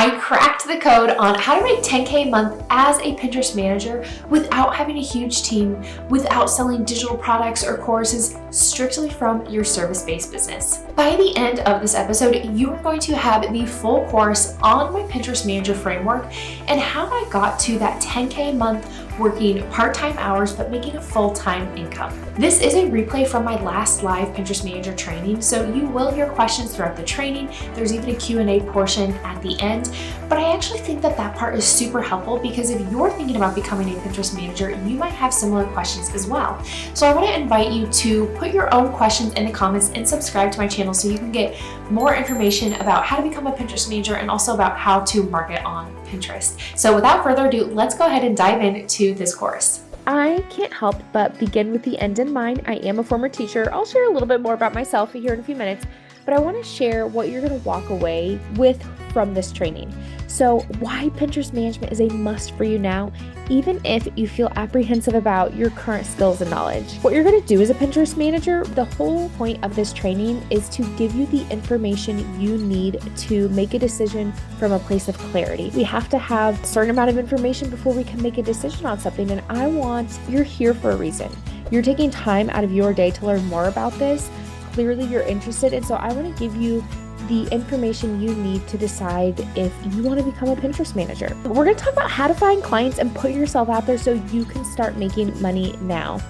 I cracked the code on how to make 10K a month as a Pinterest manager without having a huge team, without selling digital products or courses, strictly from your service-based business. By the end of this episode, you are going to have the full course on my Pinterest manager framework and how I got to that 10K a month working part-time hours but making a full-time income. This is a replay from my last live Pinterest manager training, so you will hear questions throughout the training. There's even a Q&A portion at the end, but I actually think that part is super helpful because if you're thinking about becoming a Pinterest manager, you might have similar questions as well. So I want to invite you to put your own questions in the comments and subscribe to my channel so you can get more information about how to become a Pinterest manager and also about how to market on Pinterest. So without further ado, let's go ahead and dive into this course. I can't help but begin with the end in mind. I am a former teacher. I'll share a little bit more about myself here in a few minutes, but I want to share what you're going to walk away with from this training. So why Pinterest management is a must for you now, even if you feel apprehensive about your current skills and knowledge. What you're going to do as a Pinterest manager, the whole point of this training is to give you the information you need to make a decision from a place of clarity. We have to have a certain amount of information before we can make a decision on something, and you're here for a reason. You're taking time out of your day to learn more about this. Clearly you're interested, and so I want to give you the information you need to decide if you want to become a Pinterest manager. We're going to talk about how to find clients and put yourself out there so you can start making money now.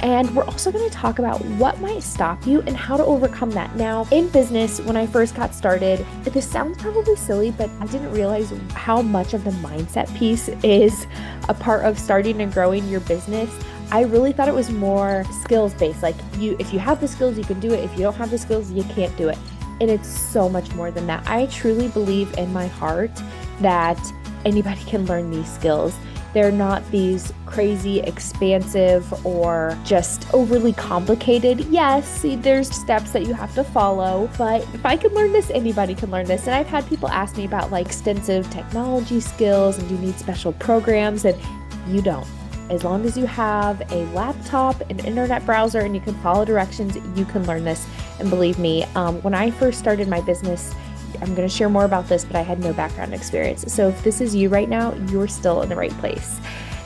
And we're also going to talk about what might stop you and how to overcome that. Now, in business, when I first got started, this sounds probably silly, but I didn't realize how much of the mindset piece is a part of starting and growing your business. I really thought it was more skills-based. Like if you have the skills, you can do it. If you don't have the skills, you can't do it. And it's so much more than that. I truly believe in my heart that anybody can learn these skills. They're not these crazy, expansive, or just overly complicated. Yes, there's steps that you have to follow, but if I can learn this, anybody can learn this. And I've had people ask me about extensive technology skills and do you need special programs, and you don't. As long as you have a laptop, an internet browser, and you can follow directions, you can learn this. And believe me, when I first started my business, I'm going to share more about this, but I had no background experience. So if this is you right now, you're still in the right place.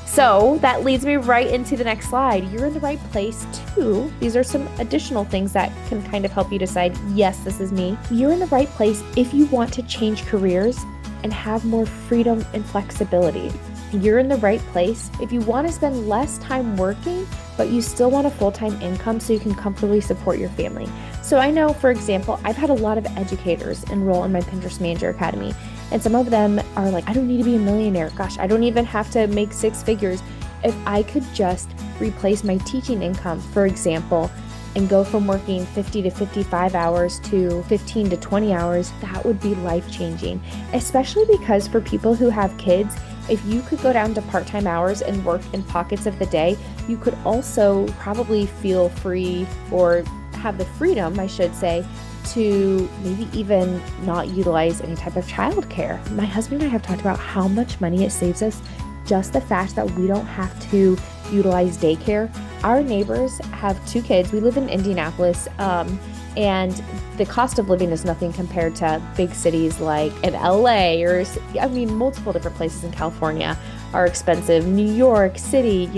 So that leads me right into the next slide. You're in the right place too. These are some additional things that can kind of help you decide, yes, this is me. You're in the right place if you want to change careers and have more freedom and flexibility. You're in the right place if you want to spend less time working, but you still want a full-time income so you can comfortably support your family. So I know, for example, I've had a lot of educators enroll in my Pinterest Manager Academy, and some of them are like, I don't need to be a millionaire. Gosh, I don't even have to make six figures. If I could just replace my teaching income, for example, and go from working 50 to 55 hours to 15 to 20 hours, that would be life-changing, especially because for people who have kids, if you could go down to part-time hours and work in pockets of the day, you could also probably feel free, or have the freedom, I should say, to maybe even not utilize any type of childcare. My husband and I have talked about how much money it saves us, just the fact that we don't have to utilize daycare. Our neighbors have 2 kids. We live in Indianapolis, and the cost of living is nothing compared to big cities like in LA or, multiple different places in California are expensive. New York City,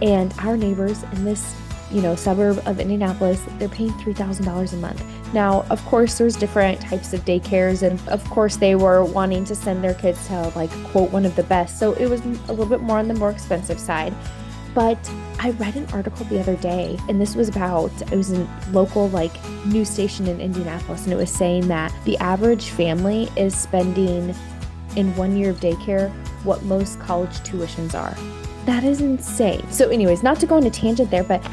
and our neighbors in this, suburb of Indianapolis, they're paying $3,000 a month. Now, of course, there's different types of daycares, and of course they were wanting to send their kids to quote, one of the best. So it was a little bit more on the more expensive side. But I read an article the other day, and it was a local news station in Indianapolis, and it was saying that the average family is spending in 1 year of daycare what most college tuitions are. That is insane. So anyways, not to go on a tangent there, but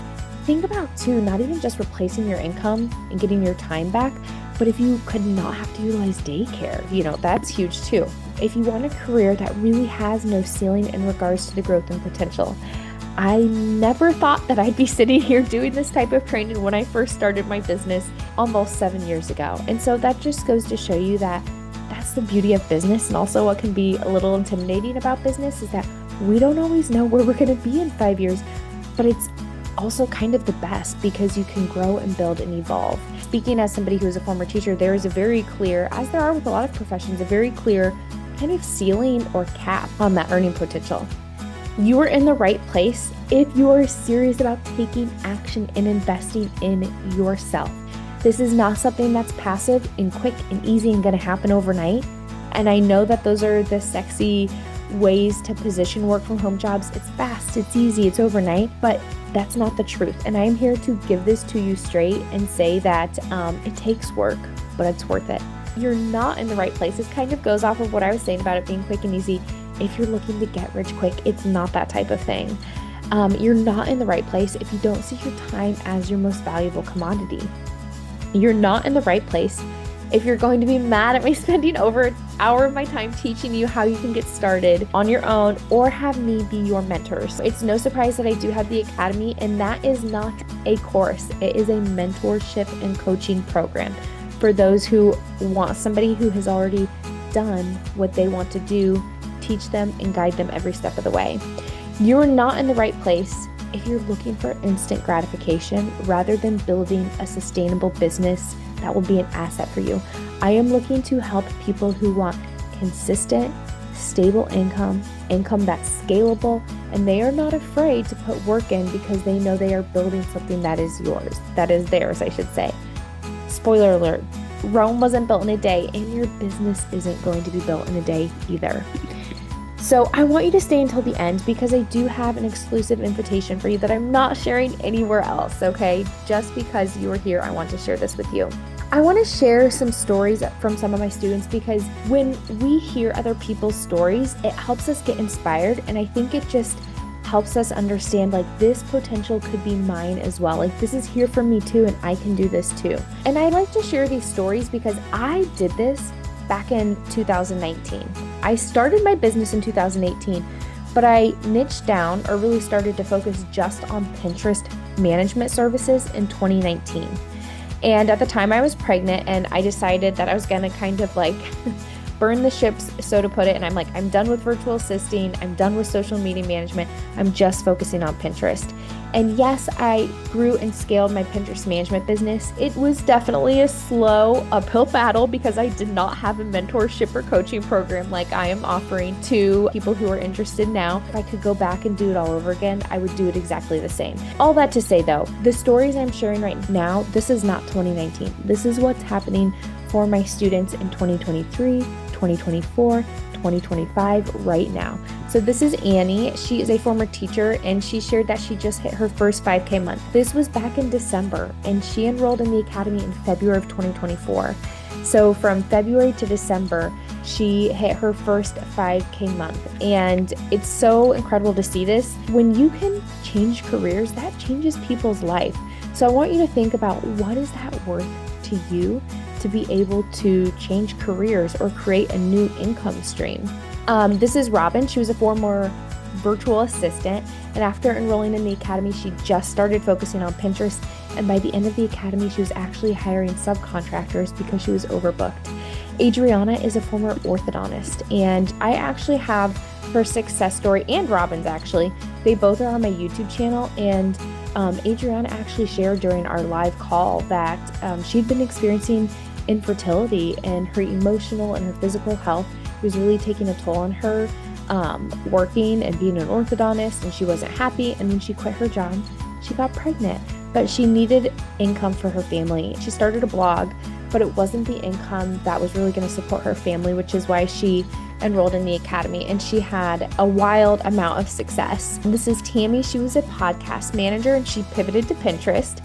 think about too, not even just replacing your income and getting your time back, but if you could not have to utilize daycare, that's huge too. If you want a career that really has no ceiling in regards to the growth and potential. I never thought that I'd be sitting here doing this type of training when I first started my business almost 7 years ago. And so that just goes to show you that that's the beauty of business, and also what can be a little intimidating about business is that we don't always know where we're going to be in 5 years, but it's also kind of the best because you can grow and build and evolve. Speaking as somebody who is a former teacher, there is a very clear, as there are with a lot of professions, a very clear kind of ceiling or cap on that earning potential. You are in the right place if you are serious about taking action and investing in yourself. This is not something that's passive and quick and easy and going to happen overnight. And I know that those are the sexy ways to position work from home jobs. It's fast, it's easy, it's overnight, but that's not the truth. And I'm here to give this to you straight and say that it takes work, but it's worth it. You're not in the right place. This kind of goes off of what I was saying about it being quick and easy. If you're looking to get rich quick, it's not that type of thing. You're not in the right place if you don't see your time as your most valuable commodity. You're not in the right place if you're going to be mad at me spending over an hour of my time teaching you how you can get started on your own or have me be your mentor. So it's no surprise that I do have the Academy, and that is not a course. It is a mentorship and coaching program for those who want somebody who has already done what they want to do, teach them and guide them every step of the way. You're not in the right place if you're looking for instant gratification rather than building a sustainable business that will be an asset for you. I am looking to help people who want consistent, stable income that's scalable, and they are not afraid to put work in because they know they are building something that is theirs, I should say. Spoiler alert, Rome wasn't built in a day, and your business isn't going to be built in a day either. So I want you to stay until the end because I do have an exclusive invitation for you that I'm not sharing anywhere else, okay? Just because you are here, I want to share this with you. I want to share some stories from some of my students because when we hear other people's stories, it helps us get inspired, and I think it just helps us understand like this potential could be mine as well. Like this is here for me too, and I can do this too. And I like to share these stories because I did this back in 2019. I started my business in 2018, but I niched down or really started to focus just on Pinterest management services in 2019. And at the time I was pregnant, and I decided that I was going to kind of like burn the ships, so to put it. And I'm like, I'm done with virtual assisting. I'm done with social media management. I'm just focusing on Pinterest. And yes, I grew and scaled my Pinterest management business. It was definitely a slow uphill battle because I did not have a mentorship or coaching program like I am offering to people who are interested now. If I could go back and do it all over again, I would do it exactly the same. All that to say though, the stories I'm sharing right now, this is not 2019. This is what's happening for my students in 2023, 2024, 2025 right now. So this is Annie. She is a former teacher, and she shared that she just hit her first 5K month. This was back in December, and she enrolled in the Academy in February of 2024. So from February to December, she hit her first 5K month. And it's so incredible to see this. When you can change careers, that changes people's life. So I want you to think about what is that worth to you to be able to change careers or create a new income stream. This is Robin. She was a former virtual assistant, and after enrolling in the Academy, she just started focusing on Pinterest, and by the end of the Academy, she was actually hiring subcontractors because she was overbooked. Adriana is a former orthodontist, and I actually have her success story, and Robin's actually. They both are on my YouTube channel, and Adriana actually shared during our live call that she'd been experiencing infertility, and her emotional and her physical health was really taking a toll on her, working and being an orthodontist, and she wasn't happy. And when she quit her job, she got pregnant, but she needed income for her family. She started a blog, but it wasn't the income that was really going to support her family, which is why she enrolled in the Academy, and she had a wild amount of success. This is Tammy. She was a podcast manager, and she pivoted to Pinterest.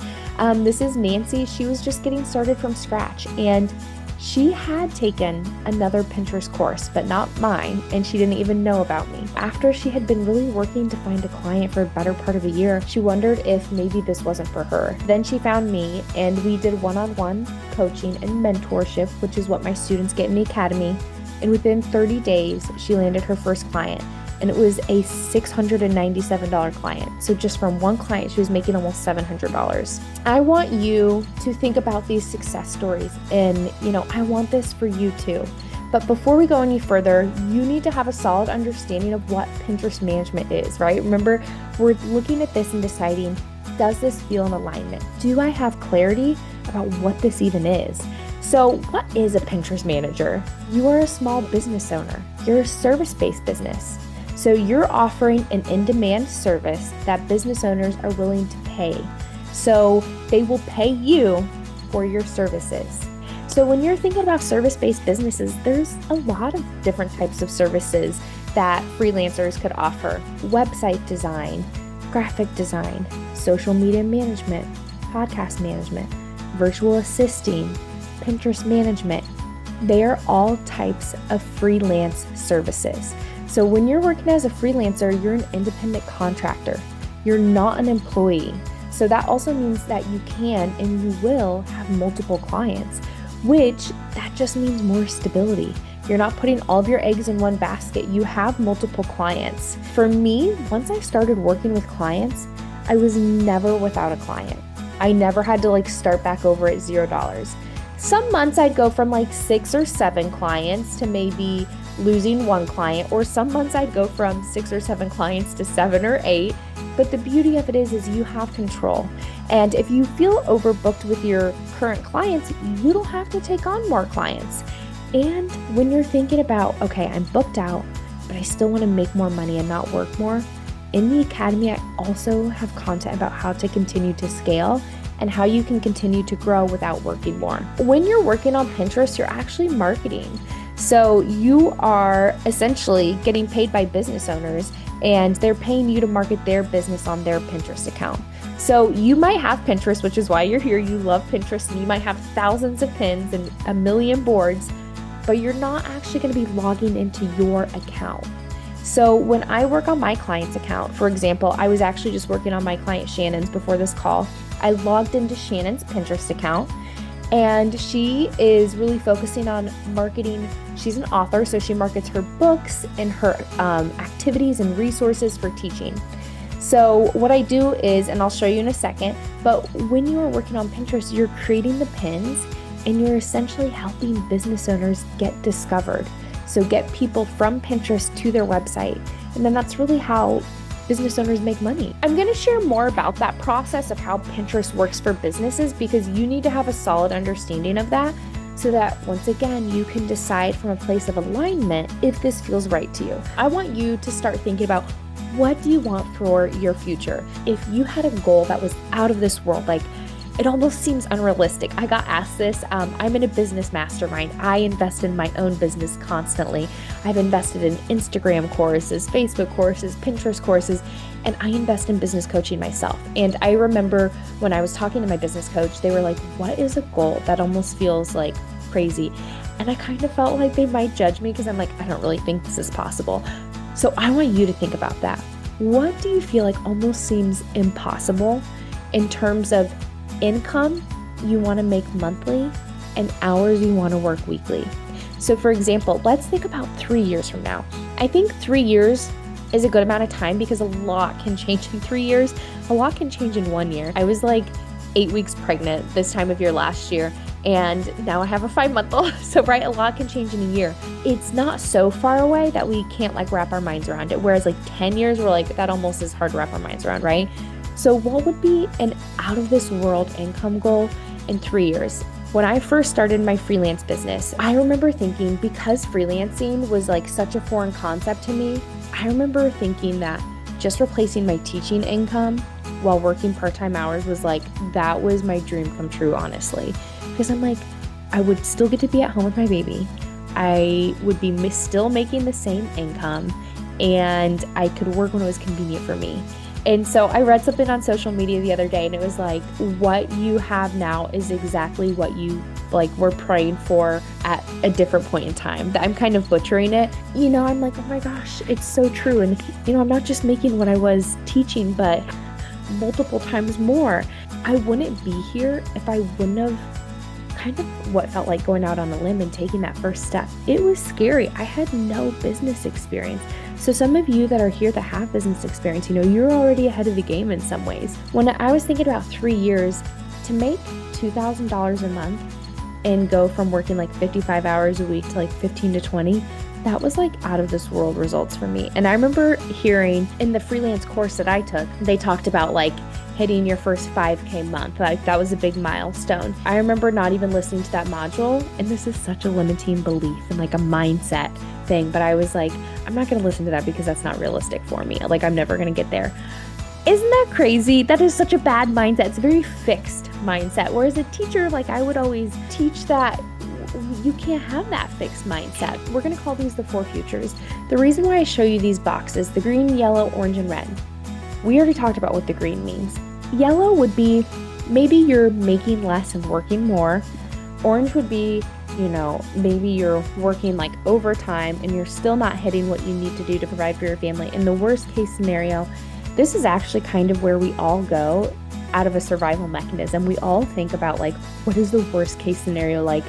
This is Nancy. She was just getting started from scratch, and she had taken another Pinterest course, but not mine, and she didn't even know about me. After she had been really working to find a client for a better part of a year, she wondered if maybe this wasn't for her. Then she found me, and we did one-on-one coaching and mentorship, which is what my students get in the Academy. And within 30 days, she landed her first client, and it was a $697 client. So just from one client, she was making almost $700. I want you to think about these success stories, and I want this for you too. But before we go any further, you need to have a solid understanding of what Pinterest management is, right? Remember, we're looking at this and deciding, does this feel in alignment? Do I have clarity about what this even is? So what is a Pinterest manager? You are a small business owner. You're a service-based business. So you're offering an in-demand service that business owners are willing to pay. So they will pay you for your services. So when you're thinking about service-based businesses, there's a lot of different types of services that freelancers could offer. Website design, graphic design, social media management, podcast management, virtual assisting, Pinterest management. They are all types of freelance services. So when you're working as a freelancer, you're an independent contractor. You're not an employee. So that also means that you can and you will have multiple clients, which that just means more stability. You're not putting all of your eggs in one basket. You have multiple clients. For me, once I started working with clients, I was never without a client. I never had to start back over at $0. Some months I'd go from 6 or 7 clients to maybe losing 1 client, or some months I'd go from 6 or 7 clients to 7 or 8. But the beauty of it is you have control. And if you feel overbooked with your current clients, you don't have to take on more clients. And when you're thinking about, okay, I'm booked out, but I still want to make more money and not work more, in the Academy, I also have content about how to continue to scale and how you can continue to grow without working more. When you're working on Pinterest, you're actually marketing. So you are essentially getting paid by business owners, and they're paying you to market their business on their Pinterest account. So you might have Pinterest, which is why you're here. You love Pinterest, and you might have thousands of pins and a million boards, but you're not actually going to be logging into your account. So when I work on my client's account, for example, I was actually just working on my client Shannon's before this call. I logged into Shannon's Pinterest account, and she is really focusing on marketing. She's an author, so she markets her books and her activities and resources for teaching. So what I do is, and I'll show you in a second, but when you are working on Pinterest, you're creating the pins and you're essentially helping business owners get discovered. So get people from Pinterest to their website. And then that's really how business owners make money. I'm going to share more about that process of how Pinterest works for businesses, because you need to have a solid understanding of that so that once again, you can decide from a place of alignment if this feels right to you. I want you to start thinking about, what do you want for your future? If you had a goal that was out of this world, it almost seems unrealistic. I got asked this. I'm in a business mastermind. I invest in my own business constantly. I've invested in Instagram courses, Facebook courses, Pinterest courses, and I invest in business coaching myself. And I remember when I was talking to my business coach, they were like, what is a goal that almost feels crazy? And I kind of felt like they might judge me because I'm I don't really think this is possible. So I want you to think about that. What do you feel almost seems impossible in terms of income you want to make monthly and hours you want to work weekly? So for example, let's think about 3 years from now. I think 3 years is a good amount of time because a lot can change in 3 years. A lot can change in 1 year. I was 8 weeks pregnant this time of year last year, and now I have a 5-month-old. So right, a lot can change in a year. It's not so far away that we can't wrap our minds around it. Whereas 10 years, we're that almost is hard to wrap our minds around, right? So what would be an out of this world income goal in 3 years? When I first started my freelance business, I remember thinking, because freelancing was such a foreign concept to me, I remember thinking that just replacing my teaching income while working part-time hours was that was my dream come true, honestly. Because I'm I would still get to be at home with my baby. I would be still making the same income, and I could work when it was convenient for me. And so I read something on social media the other day, and it was what you have now is exactly what you were praying for at a different point in time. I'm kind of butchering it. I'm oh my gosh, it's so true. And I'm not just making what I was teaching, but multiple times more. I wouldn't be here if I wouldn't have kind of what felt like going out on a limb and taking that first step. It was scary. I had no business experience. So some of you that are here that have business experience, you're already ahead of the game in some ways. When I was thinking about 3 years, to make $2,000 a month and go from working 55 hours a week to 15 to 20, that was out of this world results for me. And I remember hearing in the freelance course that I took, they talked about hitting your first 5K month. Like that was a big milestone. I remember not even listening to that module, and this is such a limiting belief and like a mindset thing, but I was like, I'm not going to listen to that because that's not realistic for me. Like I'm never going to get there. Isn't that crazy? That is such a bad mindset. It's a very fixed mindset. Whereas a teacher, like I would always teach that you can't have that fixed mindset. We're going to call these the 4 futures. The reason why I show you these boxes, the green, yellow, orange, and red, we already talked about what the green means. Yellow would be maybe you're making less and working more. Orange would be, maybe you're working like overtime and you're still not hitting what you need to do to provide for your family. In the worst case scenario, this is actually kind of where we all go out of a survival mechanism. We all think about like, what is the worst case scenario? Like,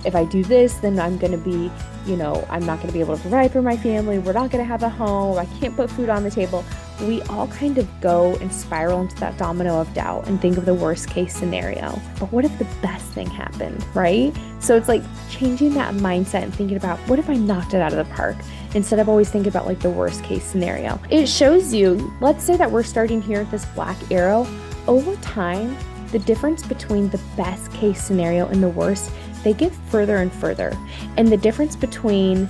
if I do this, then I'm going to be, I'm not going to be able to provide for my family. We're not going to have a home. I can't put food on the table. We all kind of go and spiral into that domino of doubt and think of the worst case scenario. But what if the best thing happened, right? So it's like changing that mindset and thinking about, what if I knocked it out of the park? Instead of always thinking about like the worst case scenario. It shows you, let's say that we're starting here at this black arrow. Over time, the difference between the best case scenario and the worst, they get further and further. And the difference between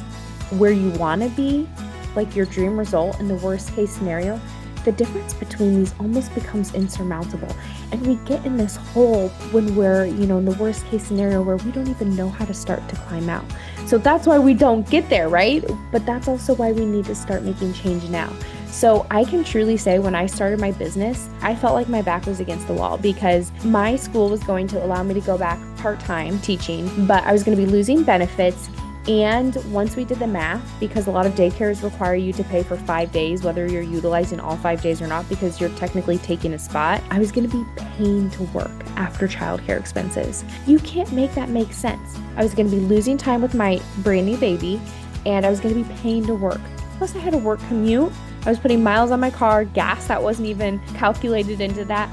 where you want to be, like your dream result, and the worst case scenario, the difference between these almost becomes insurmountable. And we get in this hole when we're, in the worst case scenario where we don't even know how to start to climb out. So that's why we don't get there, right? But that's also why we need to start making change now. So I can truly say when I started my business, I felt like my back was against the wall because my school was going to allow me to go back part-time teaching, but I was going to be losing benefits. And once we did the math, because a lot of daycares require you to pay for 5 days, whether you're utilizing all 5 days or not, because you're technically taking a spot, I was going to be paying to work after childcare expenses. You can't make that make sense. I was going to be losing time with my brand new baby, and I was going to be paying to work. Plus I had a work commute. I was putting miles on my car, gas that wasn't even calculated into that.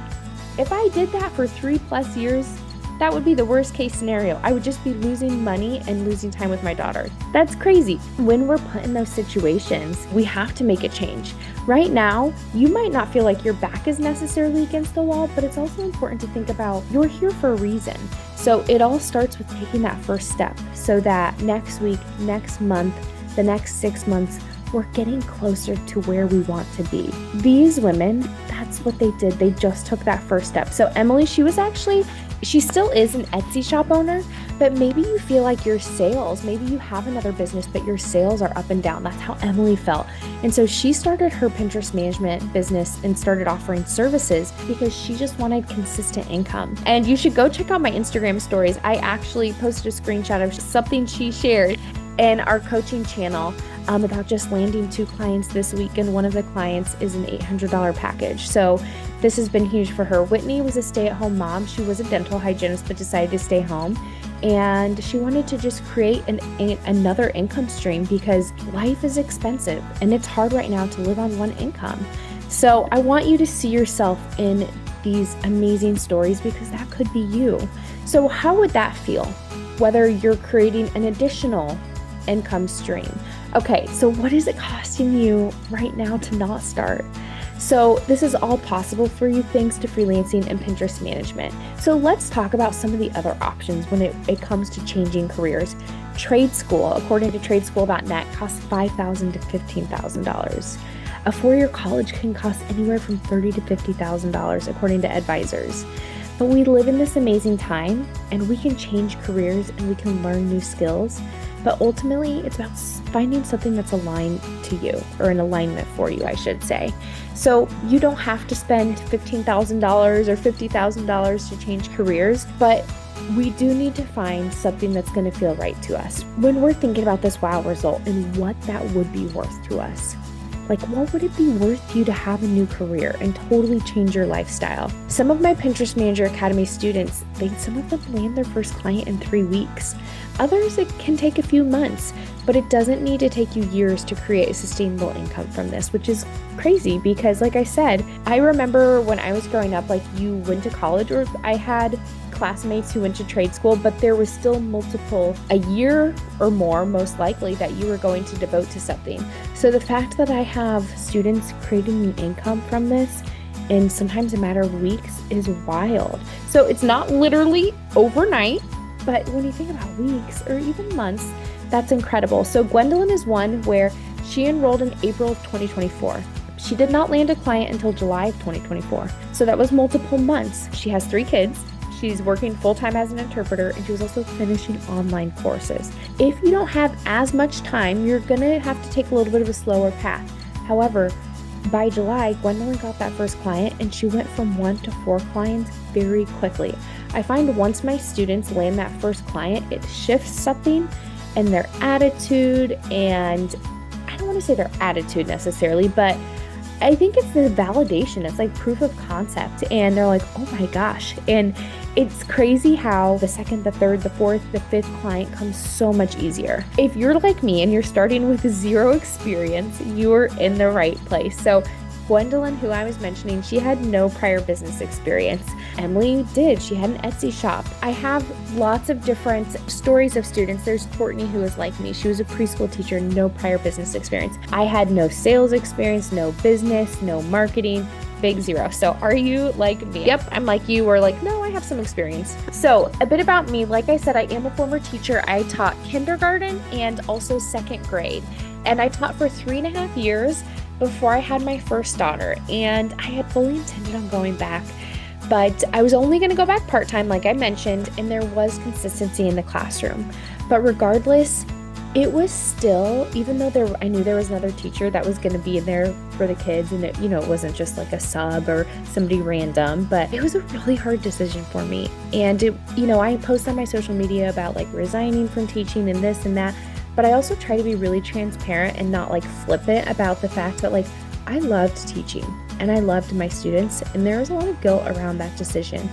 If I did that for 3+ years, that would be the worst case scenario. I would just be losing money and losing time with my daughter. That's crazy. When we're put in those situations, we have to make a change. Right now, you might not feel like your back is necessarily against the wall, but it's also important to think about you're here for a reason. So it all starts with taking that first step so that next week, next month, the next 6 months, we're getting closer to where we want to be. These women, that's what they did. They just took that first step. So Emilee, she still is an Etsy shop owner, but maybe you feel like your sales, maybe you have another business, but your sales are up and down. That's how Emilee felt. And so she started her Pinterest management business and started offering services because she just wanted consistent income. And you should go check out my Instagram stories. I actually posted a screenshot of something she shared in our coaching channel about just landing 2 clients this week, and one of the clients is an $800 package. So this has been huge for her. Whitney was a stay-at-home mom. She was a dental hygienist but decided to stay home, and she wanted to just create another income stream because life is expensive and it's hard right now to live on one income. So I want you to see yourself in these amazing stories because that could be you. So how would that feel? Whether you're creating an additional income stream. Okay, so what is it costing you right now to not start? So this is all possible for you thanks to freelancing and Pinterest management. So let's talk about some of the other options when it comes to changing careers. Trade school, according to tradeschool.net, costs $5,000 to $15,000. A 4-year college can cost anywhere from $30,000 to $50,000, according to advisors. But we live in this amazing time, and we can change careers and we can learn new skills. But ultimately, it's about finding something that's aligned to you, or an alignment for you, I should say. So you don't have to spend $15,000 or $50,000 to change careers, but we do need to find something that's going to feel right to us. When we're thinking about this wow result and what that would be worth to us, like what would it be worth you to have a new career and totally change your lifestyle? Some of my Pinterest Manager Academy students, some of them land their first client in 3 weeks. Others, it can take a few months, but it doesn't need to take you years to create a sustainable income from this, which is crazy because like I said, I remember when I was growing up, like you went to college, or I had classmates who went to trade school, but there was still a year or more, most likely, that you were going to devote to something. So the fact that I have students creating an income from this and sometimes a matter of weeks is wild. So it's not literally overnight, but when you think about weeks or even months, that's incredible. So Gwendolyn is one where she enrolled in April of 2024. She did not land a client until July of 2024. So that was multiple months. She has 3 kids. She's working full-time as an interpreter, and she was also finishing online courses. If you don't have as much time, you're gonna have to take a little bit of a slower path. However, by July, Gwendolyn got that first client, and she went from 1 to 4 clients very quickly. I find once my students land that first client, it shifts something in their attitude, and I don't want to say their attitude necessarily, but I think it's the validation. It's like proof of concept, and they're like, oh my gosh. And it's crazy how the second, the third, the fourth, the fifth client comes so much easier. If you're like me and you're starting with 0 experience, you're in the right place. So Gwendolyn, who I was mentioning, she had no prior business experience. Emilee did. She had an Etsy shop. I have lots of different stories of students. There's Courtney, who is like me. She was a preschool teacher, no prior business experience. I had no sales experience, no business, no marketing, big 0. So are you like me? Yep, I'm like you, or like, no, I have some experience. So a bit about me. Like I said, I am a former teacher. I taught kindergarten and also 2nd grade. And I taught for 3.5 years before I had my first daughter, and I had fully intended on going back, but I was only going to go back part-time, like I mentioned, and there was consistency in the classroom. But regardless, it was still, even though I knew there was another teacher that was going to be in there for the kids, and it wasn't just like a sub or somebody random, but it was a really hard decision for me. And I post on my social media about like resigning from teaching and this and that. But I also try to be really transparent and not like flippant about the fact that like I loved teaching and I loved my students, and there was a lot of guilt around that decision.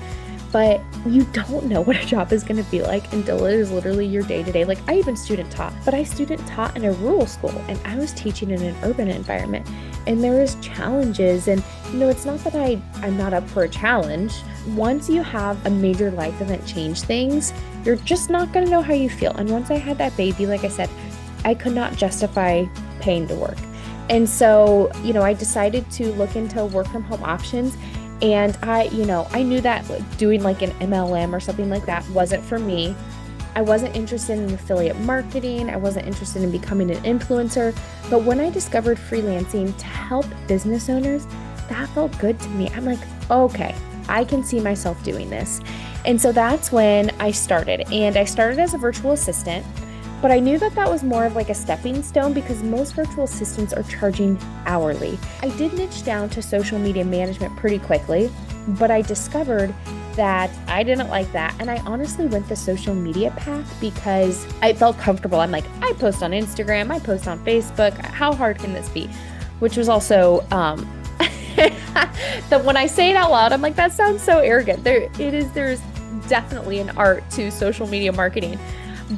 But you don't know what a job is going to be like until it is literally your day-to-day. Like I even student taught, but I student taught in a rural school, and I was teaching in an urban environment, and there is challenges. And it's not that I'm not up for a challenge. Once you have a major life event change things, you're just not going to know how you feel. And once I had that baby, like I said, I could not justify paying to work. And so, I decided to look into work from home options. And I knew that doing like an MLM or something like that wasn't for me. I wasn't interested in affiliate marketing. I wasn't interested in becoming an influencer. But when I discovered freelancing to help business owners, that felt good to me. I'm like, okay, I can see myself doing this. And so that's when I started. And I started as a virtual assistant, but I knew that was more of like a stepping stone because most virtual assistants are charging hourly. I did niche down to social media management pretty quickly, but I discovered that I didn't like that. And I honestly went the social media path because I felt comfortable. I'm like, I post on Instagram, I post on Facebook. How hard can this be? Which was also, that when I say it out loud, I'm like, that sounds so arrogant. There's definitely an art to social media marketing,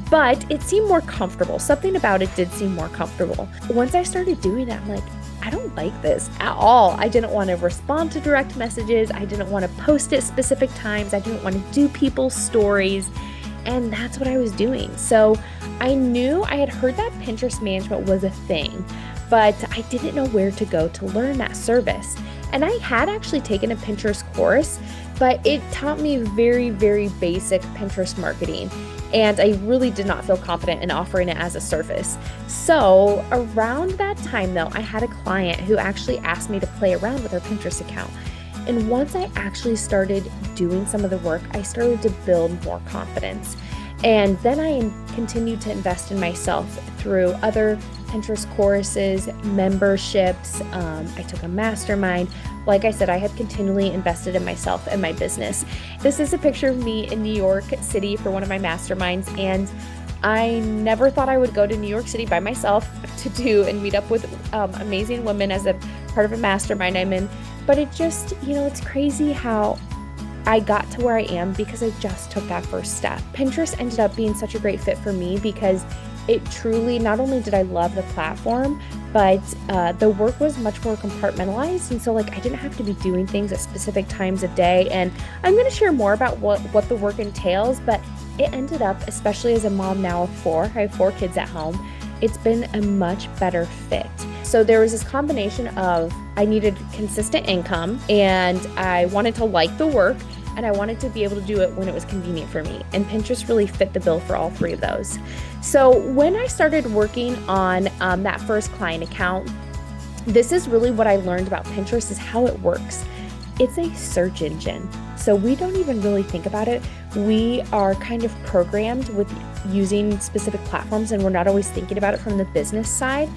but it seemed more comfortable. Something about it did seem more comfortable. Once I started doing it, I'm like, I don't like this at all. I didn't want to respond to direct messages. I didn't want to post at specific times. I didn't want to do people's stories. And that's what I was doing. So I knew I had heard that Pinterest management was a thing, but I didn't know where to go to learn that service. And I had actually taken a Pinterest course, but it taught me very, very basic Pinterest marketing. And I really did not feel confident in offering it as a service. So around that time though, I had a client who actually asked me to play around with her Pinterest account. And once I actually started doing some of the work, I started to build more confidence. And then I continued to invest in myself through other Pinterest courses, memberships. I took a mastermind. Like I said, I had continually invested in myself and my business. This is a picture of me in New York City for one of my masterminds. And I never thought I would go to New York City by myself to do and meet up with amazing women as a part of a mastermind I'm in. But it just, it's crazy how I got to where I am because I just took that first step. Pinterest ended up being such a great fit for me because it truly, not only did I love the platform, but the work was much more compartmentalized. And so I didn't have to be doing things at specific times of day. And I'm going to share more about what the work entails, but it ended up, especially as a mom now of 4, I have 4 kids at home, it's been a much better fit. So So there was this combination of I needed consistent income and I wanted to like the work and I wanted to be able to do it when it was convenient for me. And Pinterest really fit the bill for all three of those. So when I started working on that first client account, this is really what I learned about Pinterest is how it works. It's a search engine. So we don't even really think about it. We are kind of programmed with using specific platforms and we're not always thinking about it from the business side.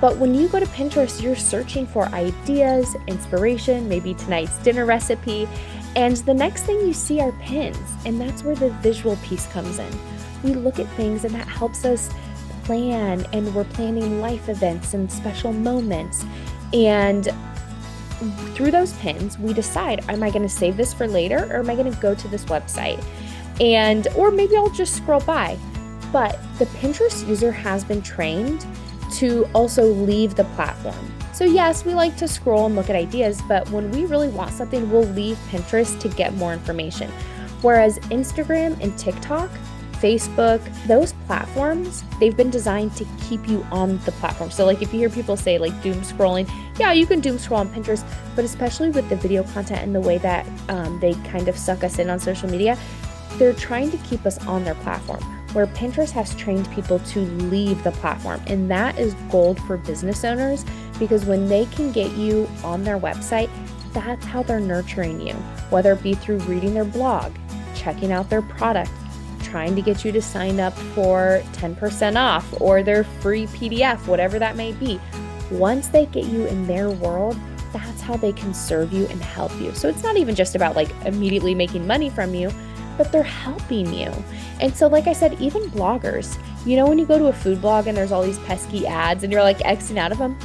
But when you go to Pinterest, you're searching for ideas, inspiration, maybe tonight's dinner recipe, and the next thing you see are pins, and that's where the visual piece comes in. We look at things and that helps us plan, and we're planning life events and special moments. And through those pins, we decide, am I going to save this for later or am I going to go to this website? Or maybe I'll just scroll by. But the Pinterest user has been trained to also leave the platform. So yes, we like to scroll and look at ideas, but when we really want something, we'll leave Pinterest to get more information. Whereas Instagram and TikTok, Facebook, those platforms, they've been designed to keep you on the platform. So like if you hear people say like doom scrolling, yeah, you can doom scroll on Pinterest, but especially with the video content and the way that they kind of suck us in on social media, they're trying to keep us on their platform. Where Pinterest has trained people to leave the platform. And that is gold for business owners because when they can get you on their website, that's how they're nurturing you, whether it be through reading their blog, checking out their product, trying to get you to sign up for 10% off or their free PDF, whatever that may be. Once they get you in their world, that's how they can serve you and help you. So it's not even just about like immediately making money from you, but they're helping you. And so like I said, even bloggers, you know, when you go to a food blog and there's all these pesky ads and you're like Xing out of them,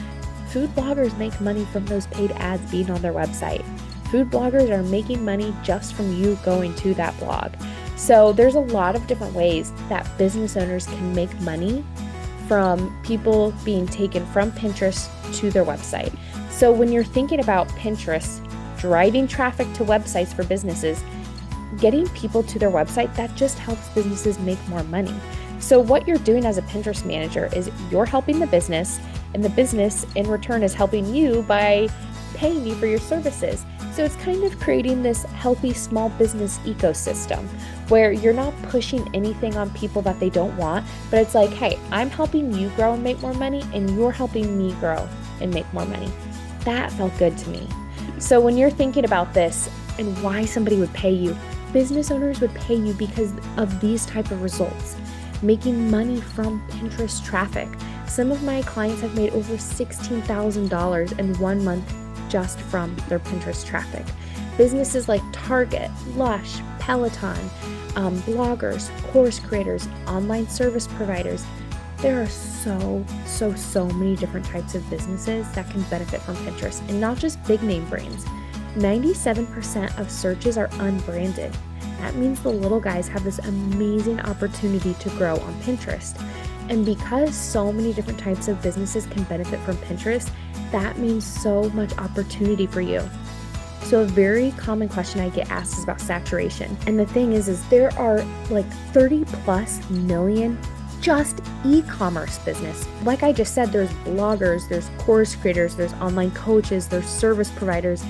food bloggers make money from those paid ads being on their website. Food bloggers are making money just from you going to that blog. So there's a lot of different ways that business owners can make money from people being taken from Pinterest to their website. So when you're thinking about Pinterest driving traffic to websites for businesses, getting people to their website, that just helps businesses make more money. So what you're doing as a Pinterest manager is you're helping the business, and the business in return is helping you by paying you for your services. So it's kind of creating this healthy small business ecosystem where you're not pushing anything on people that they don't want, but it's like, hey, I'm helping you grow and make more money, and you're helping me grow and make more money. That felt good to me. So when you're thinking about this and why somebody would pay you, business owners would pay you because of these type of results, making money from Pinterest traffic. Some of my clients have made over $16,000 in 1 month just from their Pinterest traffic. Businesses like Target, Lush, Peloton, bloggers, course creators, online service providers. There are so many different types of businesses that can benefit from Pinterest, and not just big name brands. 97% of searches are unbranded. That means the little guys have this amazing opportunity to grow on Pinterest. And because so many different types of businesses can benefit from Pinterest, that means so much opportunity for you. So a very common question I get asked is about saturation. And the thing is there are like 30 plus million just e-commerce business. Like I just said, there's bloggers, there's course creators, there's online coaches, there's service providers.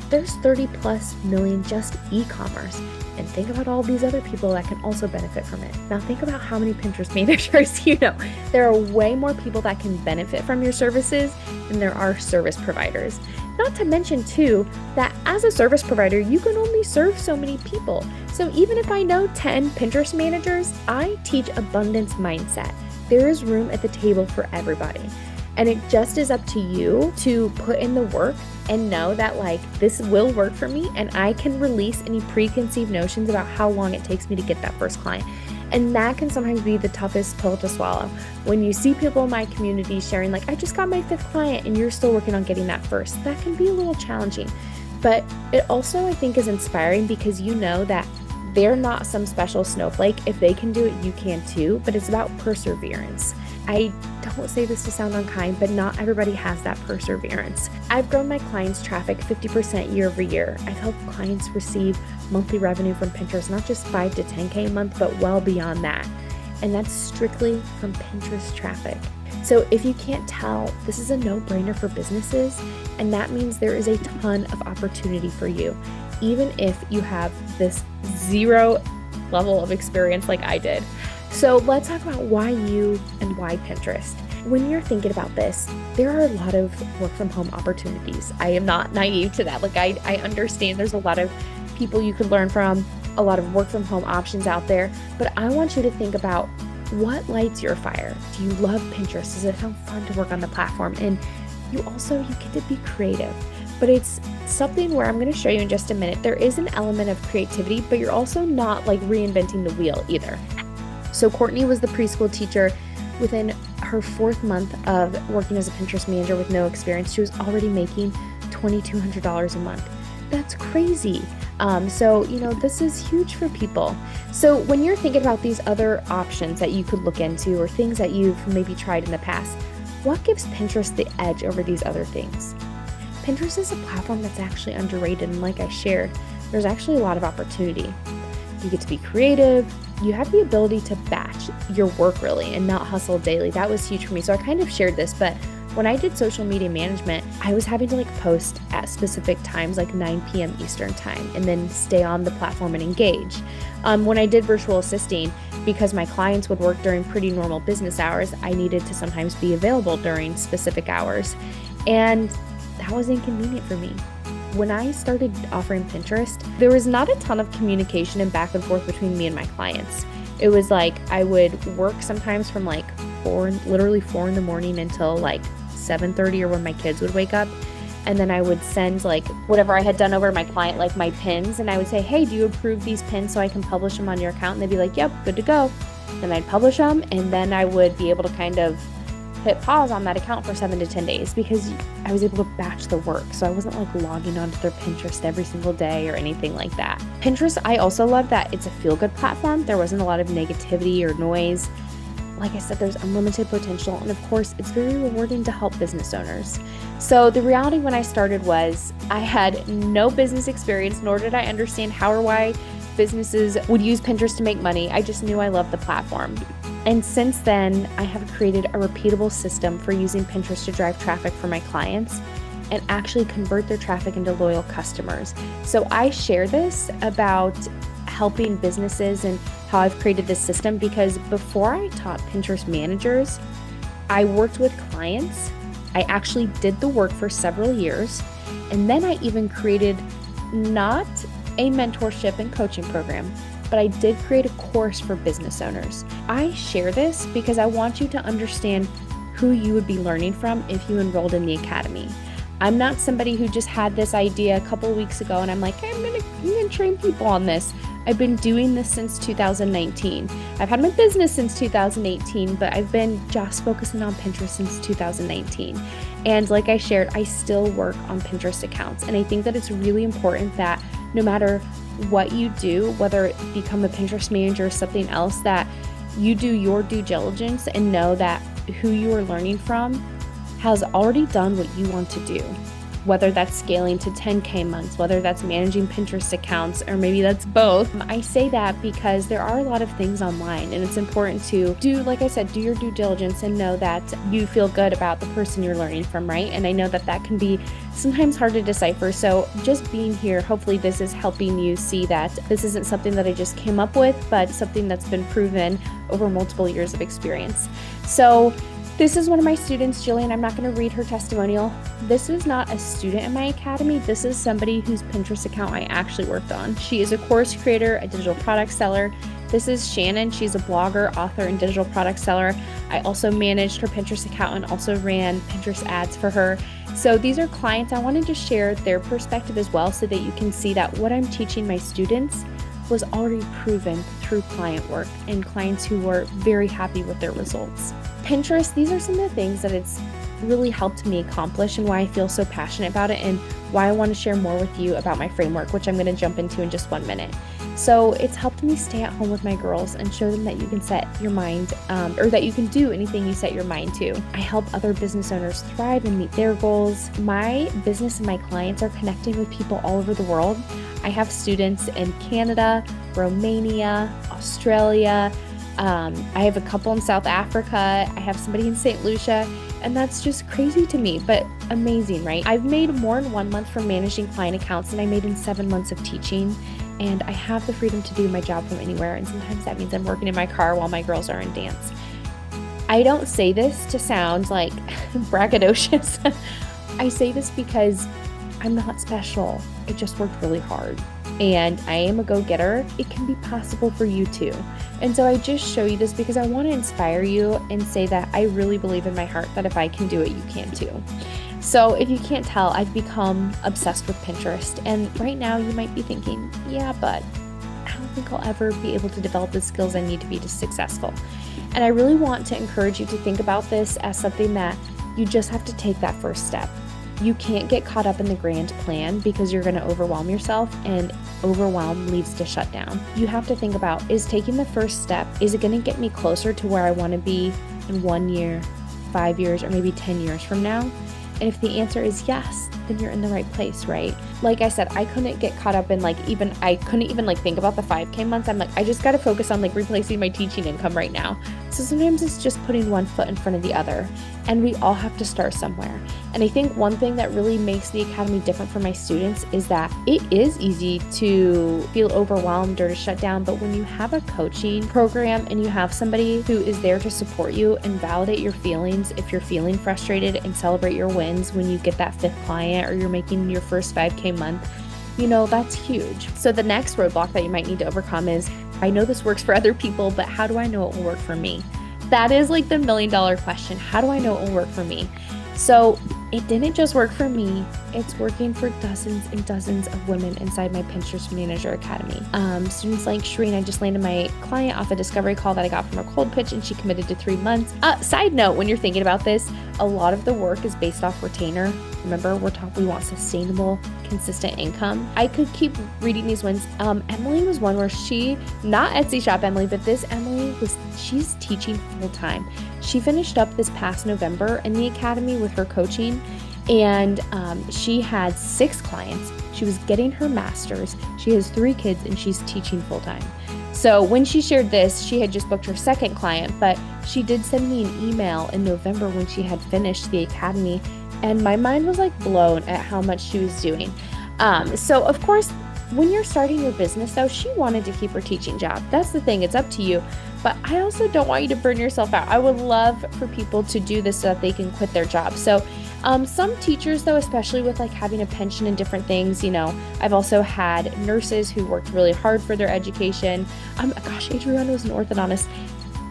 There's 30 plus million just e-commerce. And think about all these other people that can also benefit from it. Now think about how many Pinterest managers you know. There are way more people that can benefit from your services than there are service providers. Not to mention too, that as a service provider, you can only serve so many people. So even if I know 10 Pinterest managers, I teach abundance mindset. There is room at the table for everybody. And it just is up to you to put in the work and know that like this will work for me, and I can release any preconceived notions about how long it takes me to get that first client. And that can sometimes be the toughest pill to swallow. When you see people in my community sharing like, I just got my 5th client and you're still working on getting that first, that can be a little challenging. But it also, I think, is inspiring because you know that they're not some special snowflake. If they can do it, you can too, but it's about perseverance. I don't say this to sound unkind, but not everybody has that perseverance. I've grown my clients' traffic 50% year over year. I've helped clients receive monthly revenue from Pinterest, not just 5 to 10K a month, but well beyond that. And that's strictly from Pinterest traffic. So if you can't tell, this is a no-brainer for businesses, and that means there is a ton of opportunity for you, even if you have this 0 level of experience like I did. So let's talk about why you and why Pinterest. When you're thinking about this, there are a lot of work from home opportunities. I am not naive to that. Like I understand there's a lot of people you could learn from, a lot of work from home options out there, but I want you to think about what lights your fire. Do you love Pinterest? Does it sound fun to work on the platform? And you get to be creative, but it's something where I'm going to show you in just a minute. There is an element of creativity, but you're also not like reinventing the wheel either. So Courtney was the preschool teacher. Within her 4th month of working as a Pinterest manager with no experience, she was already making $2,200 a month. That's crazy. So, this is huge for people. So when you're thinking about these other options that you could look into or things that you've maybe tried in the past, what gives Pinterest the edge over these other things? Pinterest is a platform that's actually underrated, and like I shared, there's actually a lot of opportunity. You get to be creative. You have the ability to batch your work really and not hustle daily. That was huge for me. So I kind of shared this, but when I did social media management, I was having to post at specific times, like 9 p.m. Eastern time, and then stay on the platform and engage. When I did virtual assisting, because my clients would work during pretty normal business hours, I needed to sometimes be available during specific hours. And that was inconvenient for me. When I started offering Pinterest, there was not a ton of communication and back and forth between me and my clients. It was like I would work sometimes from literally 4 in the morning until 7:30 or when my kids would wake up. And then I would send whatever I had done over to my client, my pins, and I would say, hey, do you approve these pins so I can publish them on your account? And they'd be like, yep, good to go. Then I'd publish them, and then I would be able to kind of hit pause on that account for 7 to 10 days because I was able to batch the work. So I wasn't logging onto their Pinterest every single day or anything like that. Pinterest, I also love that it's a feel-good platform. There wasn't a lot of negativity or noise. Like I said, there's unlimited potential. And of course, it's very rewarding to help business owners. So the reality when I started was I had no business experience, nor did I understand how or why businesses would use Pinterest to make money. I just knew I loved the platform. And since then, I have created a repeatable system for using Pinterest to drive traffic for my clients and actually convert their traffic into loyal customers. So I share this about helping businesses and how I've created this system because before I taught Pinterest managers, I worked with clients. I actually did the work for several years. And then I even created not a mentorship and coaching program, but I did create a course for business owners. I share this because I want you to understand who you would be learning from if you enrolled in the academy. I'm not somebody who just had this idea a couple of weeks ago and I'm like, I'm gonna train people on this. I've been doing this since 2019. I've had my business since 2018, but I've been just focusing on Pinterest since 2019. And like I shared, I still work on Pinterest accounts. And I think that it's really important that no matter what you do, whether it become a Pinterest manager or something else, that you do your due diligence and know that who you are learning from has already done what you want to do. Whether that's scaling to 10K months, whether that's managing Pinterest accounts, or maybe that's both. I say that because there are a lot of things online and it's important to do, like I said, do your due diligence and know that you feel good about the person you're learning from, right? And I know that that can be sometimes hard to decipher. So just being here, hopefully this is helping you see that this isn't something that I just came up with, but something that's been proven over multiple years of experience. So this is one of my students, Jillian. I'm not going to read her testimonial. This is not a student in my academy. This is somebody whose Pinterest account I actually worked on. She is a course creator, a digital product seller. This is Shannon. She's a blogger, author, and digital product seller. I also managed her Pinterest account and also ran Pinterest ads for her. So these are clients. I wanted to share their perspective as well so that you can see that what I'm teaching my students was already proven through client work and clients who were very happy with their results. Pinterest, these are some of the things that it's really helped me accomplish and why I feel so passionate about it and why I want to share more with you about my framework, which I'm going to jump into in just 1 minute. So it's helped me stay at home with my girls and show them that you can set your mind, or that you can do anything you set your mind to. I help other business owners thrive and meet their goals. My business and my clients are connecting with people all over the world. I have students in Canada, Romania, Australia, I have a couple in South Africa. I have somebody in St. Lucia, and that's just crazy to me, but amazing, right? I've made more in 1 month from managing client accounts than I made in 7 months of teaching. And I have the freedom to do my job from anywhere. And sometimes that means I'm working in my car while my girls are in dance. I don't say this to sound like braggadocious. I say this because I'm not special. I just worked really hard and I am a go-getter. It can be possible for you too. And so I just show you this because I want to inspire you and say that I really believe in my heart that if I can do it, you can too. So if you can't tell, I've become obsessed with Pinterest. And right now you might be thinking, yeah, but I don't think I'll ever be able to develop the skills I need to be successful. And I really want to encourage you to think about this as something that you just have to take that first step. You can't get caught up in the grand plan because you're going to overwhelm yourself, and overwhelm leads to shutdown. You have to think about, is taking the first step, is it going to get me closer to where I want to be in 1 year, 5 years, or maybe 10 years from now? And if the answer is yes, then you're in the right place, right? Like I said, I couldn't get caught up in I couldn't even think about the 5K months. I'm like, I just got to focus on replacing my teaching income right now. So sometimes it's just putting one foot in front of the other, and we all have to start somewhere. And I think one thing that really makes the Academy different for my students is that it is easy to feel overwhelmed or to shut down, but when you have a coaching program and you have somebody who is there to support you and validate your feelings if you're feeling frustrated, and celebrate your wins when you get that 5th client or you're making your first 5K month, that's huge. So the next roadblock that you might need to overcome is, I know this works for other people, but how do I know it will work for me? That is the $1 million question. How do I know it will work for me? So it didn't just work for me. It's working for dozens and dozens of women inside my Pinterest Manager Academy. Students like Shereen, I just landed my client off a discovery call that I got from a cold pitch, and she committed to 3 months. Side note, when you're thinking about this, a lot of the work is based off retainer. Remember, we want sustainable, consistent income. I could keep reading these ones. Emilee was one where not Etsy shop Emilee, but this Emilee she's teaching full time. She finished up this past November in the Academy with her coaching, and she had 6 clients. She was getting her master's. She has 3 kids, and she's teaching full time. So when she shared this, she had just booked her 2nd client, but she did send me an email in November when she had finished the Academy, and my mind was blown at how much she was doing. So of course, when you're starting your business though, she wanted to keep her teaching job. That's the thing, it's up to you. But I also don't want you to burn yourself out. I would love for people to do this so that they can quit their job. So some teachers though, especially with having a pension and different things, I've also had nurses who worked really hard for their education. Adriana was an orthodontist.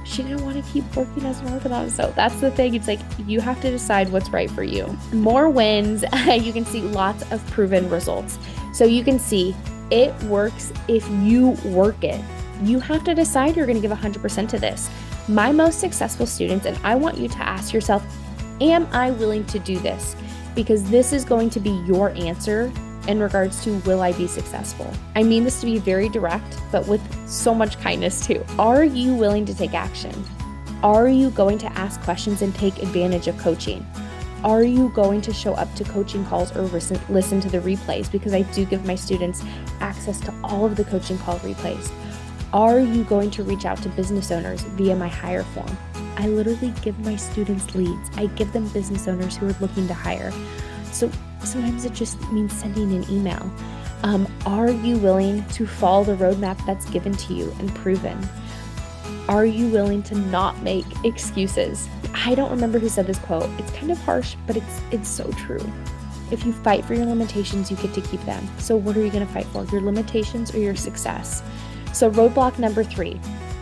She didn't want to keep working as an orthodontist. So that's the thing. It's you have to decide what's right for you. More wins. You can see lots of proven results. So you can see it works if you work it. You have to decide you're going to give 100% to this. My most successful students, and I want you to ask yourself, am I willing to do this? Because this is going to be your answer in regards to, will I be successful? I mean this to be very direct, but with so much kindness too. Are you willing to take action? Are you going to ask questions and take advantage of coaching? Are you going to show up to coaching calls or listen to the replays? Because I do give my students access to all of the coaching call replays. Are you going to reach out to business owners via my hire form? I literally give my students leads. I give them business owners who are looking to hire. So sometimes it just means sending an email. Are you willing to follow the roadmap that's given to you and proven? Are you willing to not make excuses? I don't remember who said this quote. It's kind of harsh, but it's so true. If you fight for your limitations, you get to keep them. So what are you going to fight for? Your limitations or your success? So roadblock number 3.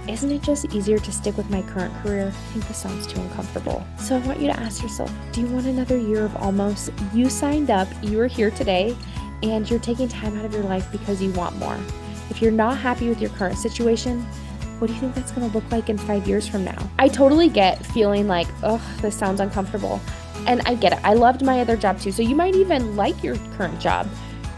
Isn't it just easier to stick with my current career? I think this sounds too uncomfortable. So I want you to ask yourself, do you want another year of almost? You signed up, you are here today, and you're taking time out of your life because you want more. If you're not happy with your current situation, what do you think that's going to look like in 5 years from now? I totally get feeling this sounds uncomfortable. And I get it. I loved my other job too. So you might even like your current job,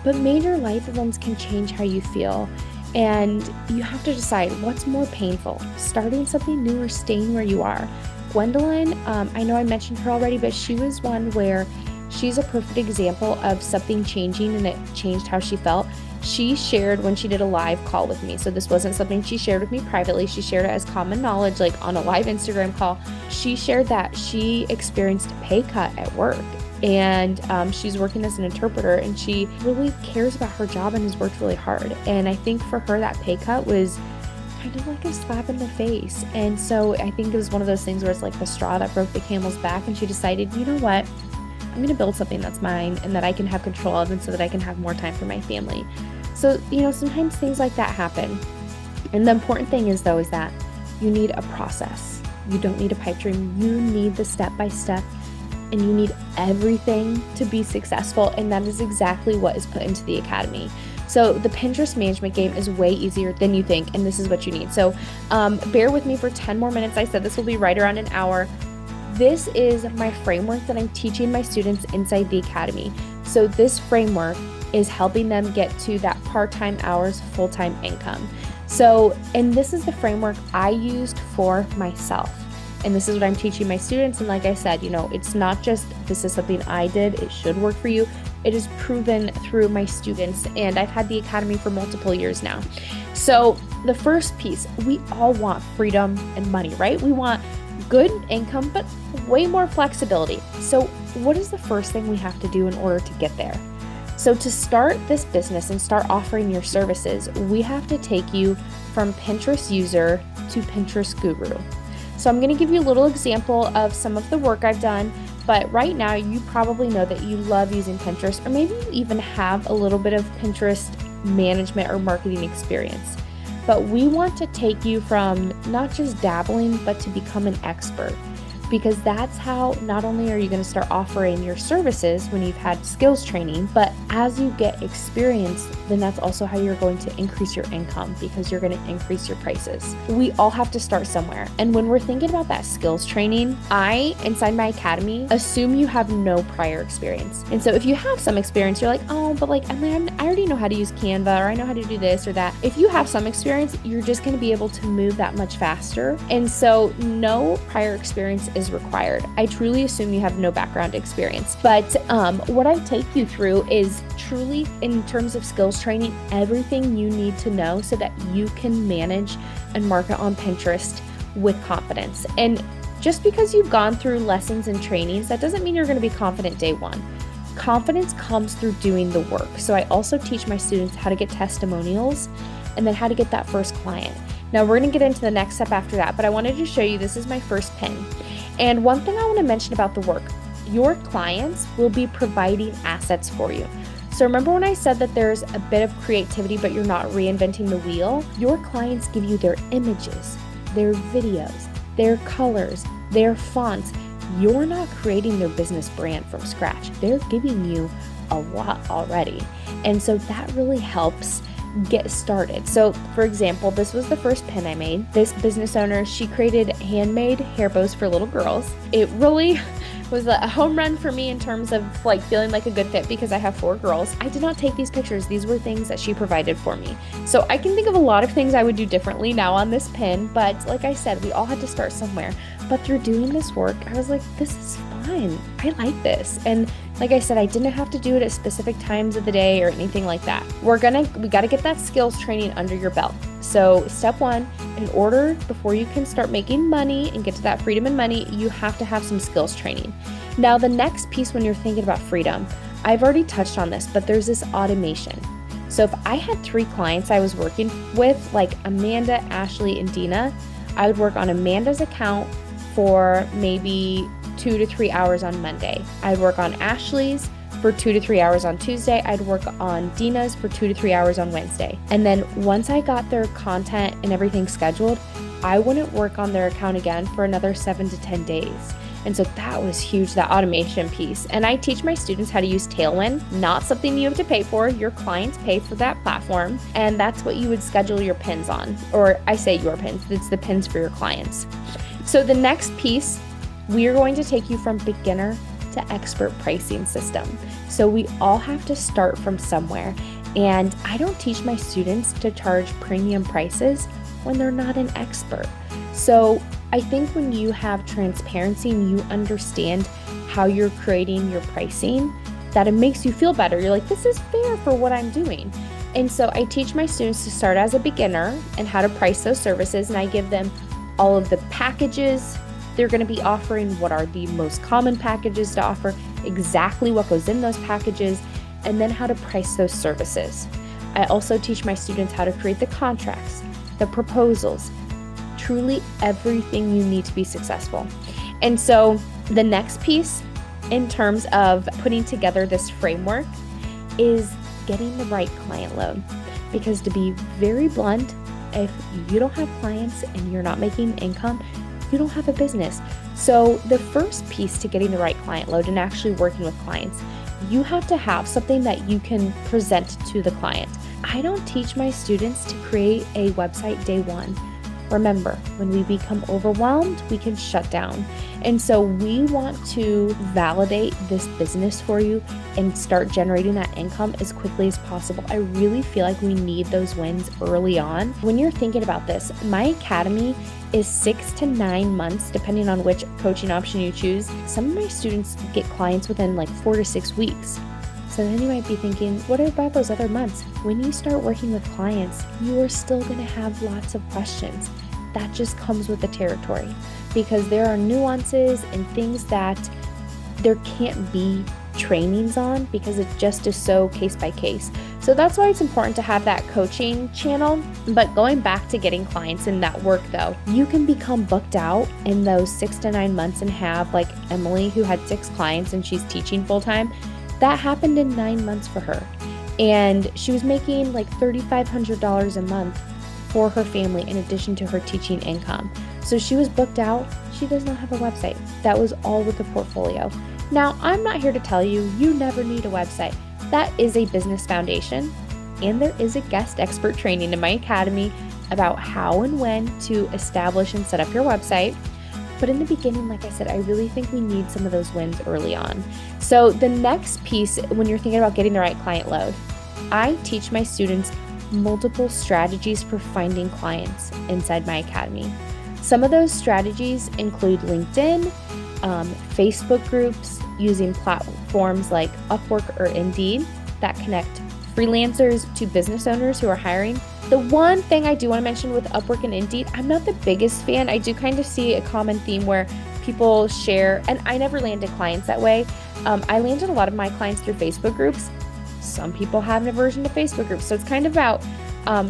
but major life events can change how you feel. And you have to decide what's more painful, starting something new or staying where you are. Gwendolyn, I know I mentioned her already, but she was one where she's a perfect example of something changing and it changed how she felt. she shared when she did a live call with me. So this wasn't something she shared with me privately. She shared it as common knowledge, like on a live Instagram call. She shared that she experienced a pay cut at work. And she's working as an interpreter, and she really cares about her job and has worked really hard. And I think for her, that pay cut was kind of like a slap in the face. And so I think it was one of those things where it's like the straw that broke the camel's back, and she decided, you know what, I'm going to build something that's mine and that I can have control of, and so that I can have more time for my family. So, sometimes things like that happen. And the important thing is though, is that you need a process. You don't need a pipe dream. You need the step-by-step, and you need everything to be successful. And that is exactly what is put into the academy. So the Pinterest management game is way easier than you think, and this is what you need. So bear with me for 10 more minutes. I said this will be right around an hour. This is my framework that I'm teaching my students inside the academy. So this framework is helping them get to that part-time hours, full-time income. So, and this is the framework I used for myself. And this is what I'm teaching my students. And like I said, it's not just this is something I did, it should work for you. It is proven through my students, and I've had the academy for multiple years now. So the first piece, we all want freedom and money, right? We want good income, but way more flexibility. So what is the first thing we have to do in order to get there? So to start this business and start offering your services, we have to take you from Pinterest user to Pinterest guru. So I'm going to give you a little example of some of the work I've done, but right now you probably know that you love using Pinterest, or maybe you even have a little bit of Pinterest management or marketing experience. But we want to take you from not just dabbling, but to become an expert. Because that's how not only are you going to start offering your services when you've had skills training, but as you get experience, then that's also how you're going to increase your income, because you're going to increase your prices. We all have to start somewhere. And when we're thinking about that skills training, inside my academy, assume you have no prior experience. And so if you have some experience, you're like, oh, but like, I already know how to use Canva, or I know how to do this or that. If you have some experience, you're just going to be able to move that much faster. And so no prior experience is required. I truly assume you have no background experience. But what I take you through is truly, in terms of skills training, everything you need to know so that you can manage and market on Pinterest with confidence. And just because you've gone through lessons and trainings, that doesn't mean you're going to be confident day one. Confidence comes through doing the work. So I also teach my students how to get testimonials and then how to get that first client. Now we're going to get into the next step after that, but I wanted to show you, this is my first pin. And one thing I want to mention about the work, your clients will be providing assets for you. So remember when I said that there's a bit of creativity, but you're not reinventing the wheel? Your clients give you their images, their videos, their colors, their fonts. You're not creating their business brand from scratch. They're giving you a lot already. And so that really helps get started. So for example, this was the first pin I made. This business owner, she created handmade hair bows for little girls. It really was a home run for me in terms of like feeling like a good fit, because I have 4 girls. I did not take these pictures. These were things that she provided for me. So I can think of a lot of things I would do differently now on this pin, but like I said, we all had to start somewhere. But through doing this work, I was like, this is fun. I like this. And like I said, I didn't have to do it at specific times of the day or anything like that. We got to get that skills training under your belt. So step 1, in order, before you can start making money and get to that freedom and money, you have to have some skills training. Now, the next piece when you're thinking about freedom, I've already touched on this, but there's this automation. So if I had 3 clients I was working with, like Amanda, Ashley, and Dina, I would work on Amanda's account for maybe 2 to 3 hours on Monday. I'd work on Ashley's for 2 to 3 hours on Tuesday. I'd work on Dina's for 2 to 3 hours on Wednesday. And then once I got their content and everything scheduled, I wouldn't work on their account again for another 7 to 10 days. And so that was huge, that automation piece. And I teach my students how to use Tailwind, not something you have to pay for. Your clients pay for that platform. And that's what you would schedule your pins on. Or I say your pins, it's the pins for your clients. So the next piece, we are going to take you from beginner to expert pricing system. So we all have to start from somewhere. And I don't teach my students to charge premium prices when they're not an expert. So I think when you have transparency and you understand how you're creating your pricing, that it makes you feel better. You're like, this is fair for what I'm doing. And so I teach my students to start as a beginner and how to price those services. And I give them all of the packages they're going to be offering, what are the most common packages to offer, exactly what goes in those packages, and then how to price those services. I also teach my students how to create the contracts, the proposals, truly everything you need to be successful. And so the next piece in terms of putting together this framework is getting the right client load. Because to be very blunt, if you don't have clients and you're not making income, you don't have a business. So the first piece to getting the right client load and actually working with clients, you have to have something that you can present to the client. I don't teach my students to create a website day one. Remember, when we become overwhelmed, we can shut down. And so we want to validate this business for you and start generating that income as quickly as possible. I really feel like we need those wins early on. When you're thinking about this, my academy is 6 to 9 months, depending on which coaching option you choose. Some of my students get clients within like 4 to 6 weeks. So then you might be thinking, what about those other months? When you start working with clients, you are still going to have lots of questions. That just comes with the territory, because there are nuances and things that there can't be trainings on because it just is so case by case. So that's why it's important to have that coaching channel. But going back to getting clients in that work though, you can become booked out in those 6 to 9 months and have, like Emilee, who had 6 clients and she's teaching full time. That happened in 9 months for her. And she was making like $3,500 a month for her family in addition to her teaching income. So she was booked out. She does not have a website. That was all with the portfolio. Now, I'm not here to tell you you never need a website. That is a business foundation. And there is a guest expert training in my academy about how and when to establish and set up your website. But in the beginning, like I said, I really think we need some of those wins early on. So the next piece, when you're thinking about getting the right client load, I teach my students multiple strategies for finding clients inside my academy. Some of those strategies include LinkedIn, Facebook groups, using platforms like Upwork or Indeed that connect freelancers to business owners who are hiring. The one thing I do want to mention with Upwork and Indeed, I'm not the biggest fan. I do kind of see a common theme where people share, and I never landed clients that way. I landed a lot of my clients through Facebook groups. Some people have an aversion to Facebook groups. So it's kind of about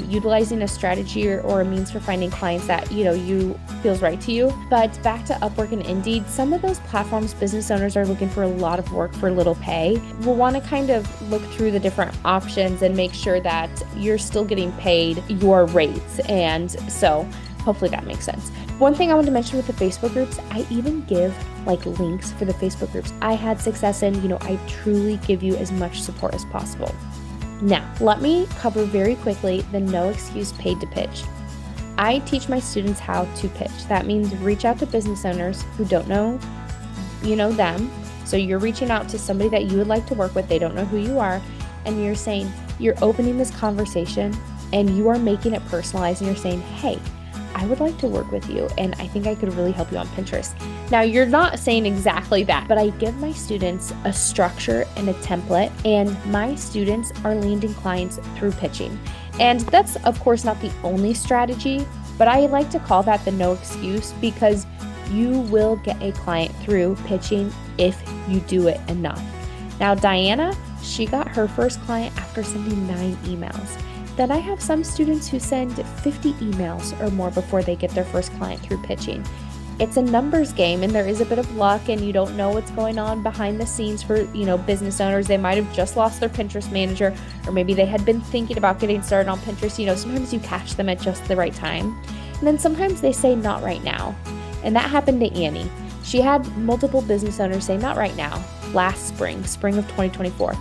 utilizing a strategy or a means for finding clients that, you feels right to you. But back to Upwork and Indeed, some of those platforms, business owners are looking for a lot of work for little pay. We'll want to kind of look through the different options and make sure that you're still getting paid your rates. And so hopefully that makes sense. One thing I want to mention with the Facebook groups, I even give like links for the Facebook groups I had success in. I truly give you as much support as possible. Now, let me cover very quickly the no excuse paid to pitch. I teach my students how to pitch. That means reach out to business owners who don't know, them. So you're reaching out to somebody that you would like to work with. They don't know who you are. And you're saying, you're opening this conversation and you are making it personalized. And you're saying, hey, I would like to work with you and I think I could really help you on Pinterest. Now, you're not saying exactly that, but I give my students a structure and a template, and my students are landing clients through pitching. And that's, of course, not the only strategy, but I like to call that the no excuse, because you will get a client through pitching if you do it enough. Now, Diana, she got her first client after sending 9 emails. Then I have some students who send 50 emails or more before they get their first client through pitching. It's a numbers game, and there is a bit of luck, and you don't know what's going on behind the scenes for, business owners. They might have just lost their Pinterest manager, or maybe they had been thinking about getting started on Pinterest. Sometimes you catch them at just the right time. And then sometimes they say not right now. And that happened to Annie. She had multiple business owners say not right now, last spring of 2024.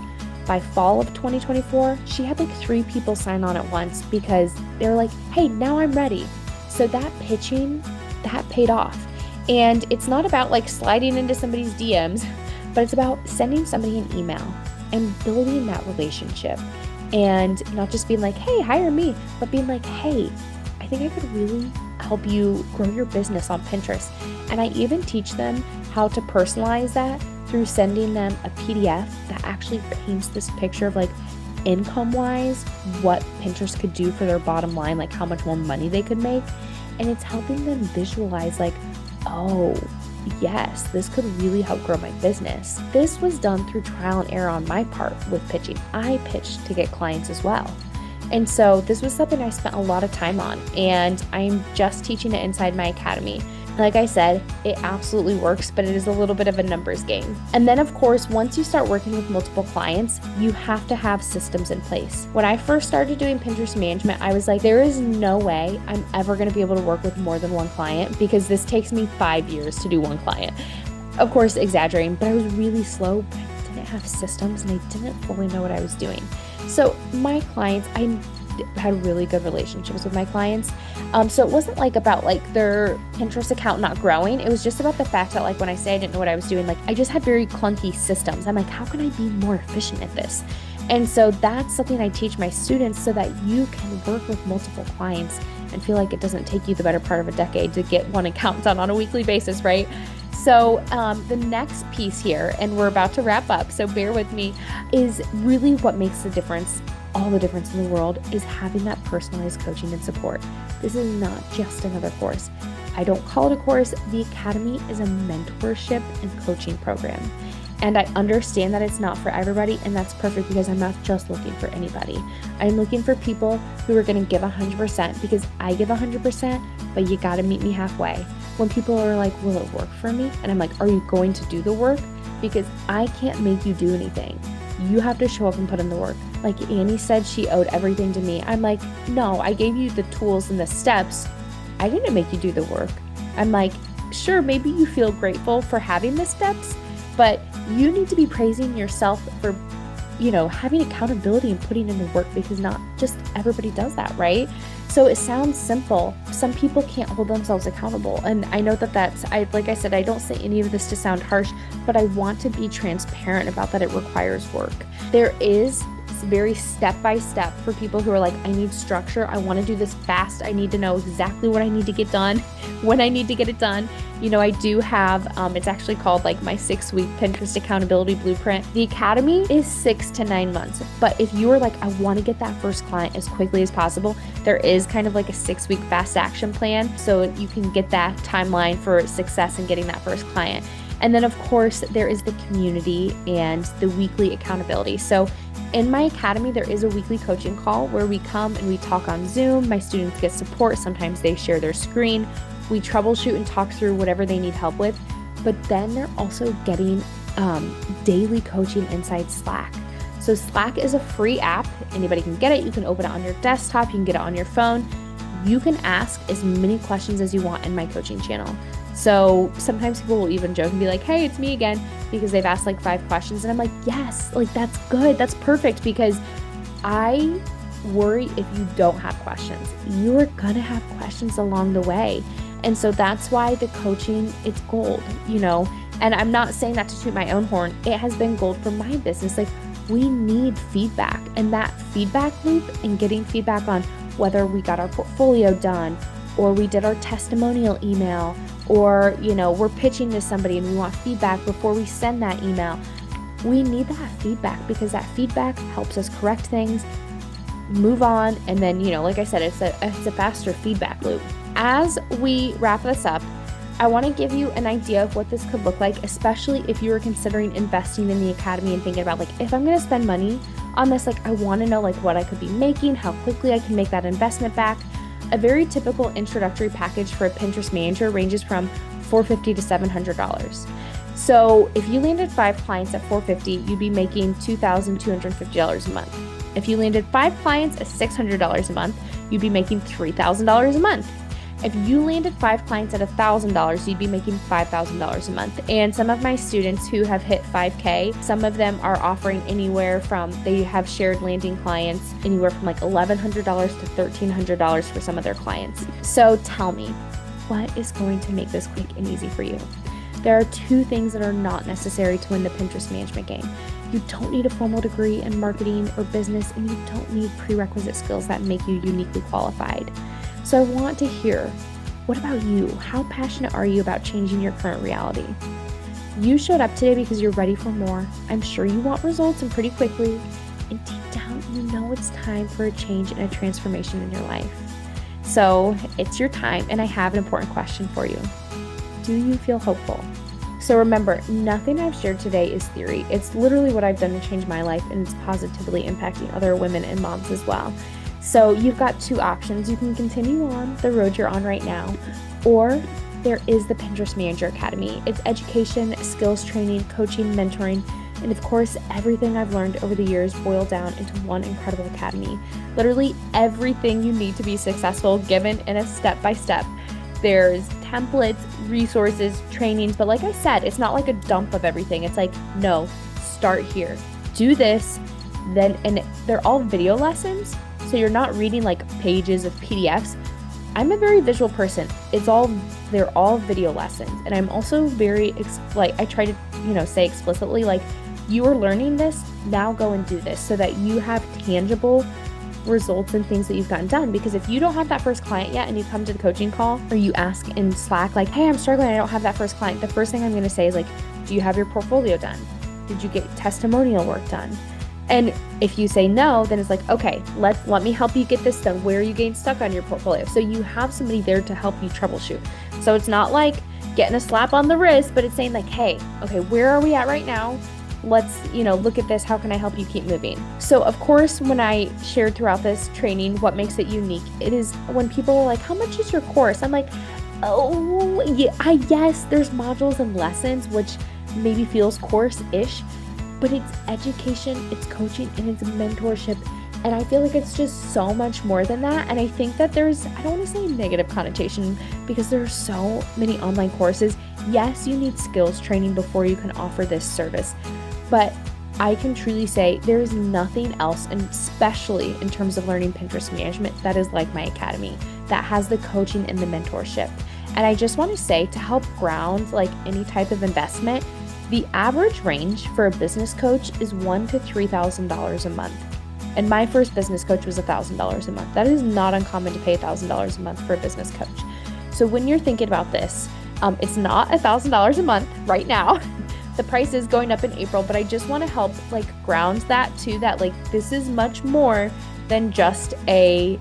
By fall of 2024, she had like 3 people sign on at once because they were like, hey, now I'm ready. So that pitching, that paid off. And it's not about like sliding into somebody's DMs, but it's about sending somebody an email and building that relationship. And not just being like, hey, hire me, but being like, hey, I think I could really help you grow your business on Pinterest. And I even teach them how to personalize that through sending them a PDF that actually paints this picture of like, income-wise, what Pinterest could do for their bottom line, like how much more money they could make. And it's helping them visualize like, oh, yes, this could really help grow my business. This was done through trial and error on my part with pitching. I pitched to get clients as well. And so this was something I spent a lot of time on, and I'm just teaching it inside my academy. Like I said, it absolutely works, but it is a little bit of a numbers game. And then of course, once you start working with multiple clients, you have to have systems in place. When I first started doing Pinterest management, I was like, there is no way I'm ever going to be able to work with more than one client because this takes me 5 years to do one client. Of course, exaggerating, but I was really slow, but I didn't have systems and I didn't fully know what I was doing. So my clients, I had really good relationships with my clients. So it wasn't like about like their Pinterest account not growing. It was just about the fact that like when I say I didn't know what I was doing, like I just had very clunky systems. I'm like, how can I be more efficient at this? And so that's something I teach my students so that you can work with multiple clients and feel like it doesn't take you the better part of a decade to get one account done on a weekly basis, right? So the next piece here, and we're about to wrap up, so bear with me, is really what makes the difference, all the difference in the world, is having that personalized coaching and support. This is not just another course. I don't call it a course. The Academy is a mentorship and coaching program. And I understand that it's not for everybody, and that's perfect because I'm not just looking for anybody. I'm looking for people who are going to give 100% because I give 100%, but you got to meet me halfway. When people are like, will it work for me? And I'm like, are you going to do the work? Because I can't make you do anything. You have to show up and put in the work. Like Annie said, she owed everything to me. I'm like, no, I gave you the tools and the steps. I didn't make you do the work. I'm like, sure, maybe you feel grateful for having the steps, but you need to be praising yourself for, having accountability and putting in the work because not just everybody does that, right? So it sounds simple. Some people can't hold themselves accountable. And I know like I said, I don't say any of this to sound harsh, but I want to be transparent about that it requires work. There is very step-by-step for people who are like, I need structure. I want to do this fast. I need to know exactly what I need to get done, when I need to get it done. I do have, it's actually called like my 6-week Pinterest accountability blueprint. The Academy is 6 to 9 months. But if you are like, I want to get that first client as quickly as possible, there is kind of like a 6-week fast action plan. So you can get that timeline for success in getting that first client. And then of course, there is the community and the weekly accountability. So in my academy, there is a weekly coaching call where we come and we talk on Zoom. My students get support. Sometimes they share their screen. We troubleshoot and talk through whatever they need help with. But then they're also getting daily coaching inside Slack. So Slack is a free app. Anybody can get it. You can open it on your desktop. You can get it on your phone. You can ask as many questions as you want in my coaching channel. So sometimes people will even joke and be like, hey, it's me again, because they've asked like 5 questions. And I'm like, yes, like that's good. That's perfect, because I worry if you don't have questions. You're going to have questions along the way. And so that's why the coaching, it's gold, and I'm not saying that to toot my own horn. It has been gold for my business. Like we need feedback, and that feedback loop and getting feedback on whether we got our portfolio done or we did our testimonial email, or, we're pitching to somebody and we want feedback before we send that email. We need that feedback because that feedback helps us correct things, move on, and then, like I said, it's a faster feedback loop. As we wrap this up, I want to give you an idea of what this could look like, especially if you are considering investing in the academy and thinking about like, if I'm going to spend money on this, like I want to know like what I could be making, how quickly I can make that investment back. A very typical introductory package for a Pinterest manager ranges from $450 to $700. So if you landed 5 clients at $450, you'd be making $2,250 a month. If you landed 5 clients at $600 a month, you'd be making $3,000 a month. If you landed 5 clients at $1,000, you'd be making $5,000 a month. And some of my students who have hit 5K, some of them are offering they have shared landing clients anywhere from like $1,100 to $1,300 for some of their clients. So tell me, what is going to make this quick and easy for you? There are 2 things that are not necessary to win the Pinterest management game. You don't need a formal degree in marketing or business, and you don't need prerequisite skills that make you uniquely qualified. So I want to hear, what about you? How passionate are you about changing your current reality? You showed up today because you're ready for more. I'm sure you want results and pretty quickly. and deep down, you know it's time for a change and a transformation in your life. So it's your time, and I have an important question for you. Do you feel hopeful? So remember, nothing I've shared today is theory. It's literally what I've done to change my life, and it's positively impacting other women and moms as well. So you've got two options. You can continue on the road you're on right now, or there is the Pinterest Manager Academy. It's education, skills training, coaching, mentoring, and of course, everything I've learned over the years boiled down into one incredible academy. Literally everything you need to be successful given in a step-by-step. There's templates, resources, trainings, but like I said, it's not like a dump of everything. It's like, no, start here. Do this, then, and they're all video lessons. So you're not reading like pages of PDFs. I'm a very visual person. They're all video lessons. And I'm also very, I try to, say explicitly, like, you are learning this, now go and do this so that you have tangible results and things that you've gotten done. Because if you don't have that first client yet and you come to the coaching call, or you ask in Slack, like, hey, I'm struggling, I don't have that first client, the first thing I'm going to say is like, do you have your portfolio done? Did you get testimonial work done? And if you say no, then it's like, okay, let me help you get this done. Where are you getting stuck on your portfolio? So you have somebody there to help you troubleshoot. So it's not like getting a slap on the wrist, but it's saying like, hey, okay, where are we at right now? Let's, look at this. How can I help you keep moving? So of course, when I shared throughout this training, what makes it unique, it is when people are like, how much is your course? I'm like, oh, yeah, yes, there's modules and lessons, which maybe feels course-ish, but it's education, it's coaching, and it's mentorship. And I feel like it's just so much more than that. And I think that there's, I don't want to say negative connotation because there are so many online courses. Yes, you need skills training before you can offer this service. But I can truly say there is nothing else, and especially in terms of learning Pinterest management, that is like my academy, that has the coaching and the mentorship. And I just want to say, to help ground like any type of investment, the average range for a business coach is $1,000 to $3,000 a month. And my first business coach was $1,000 a month. That is not uncommon to pay $1,000 a month for a business coach. So when you're thinking about this, it's not $1,000 a month right now. The price is going up in April, but I just want to help like ground that too, that like this is much more than just a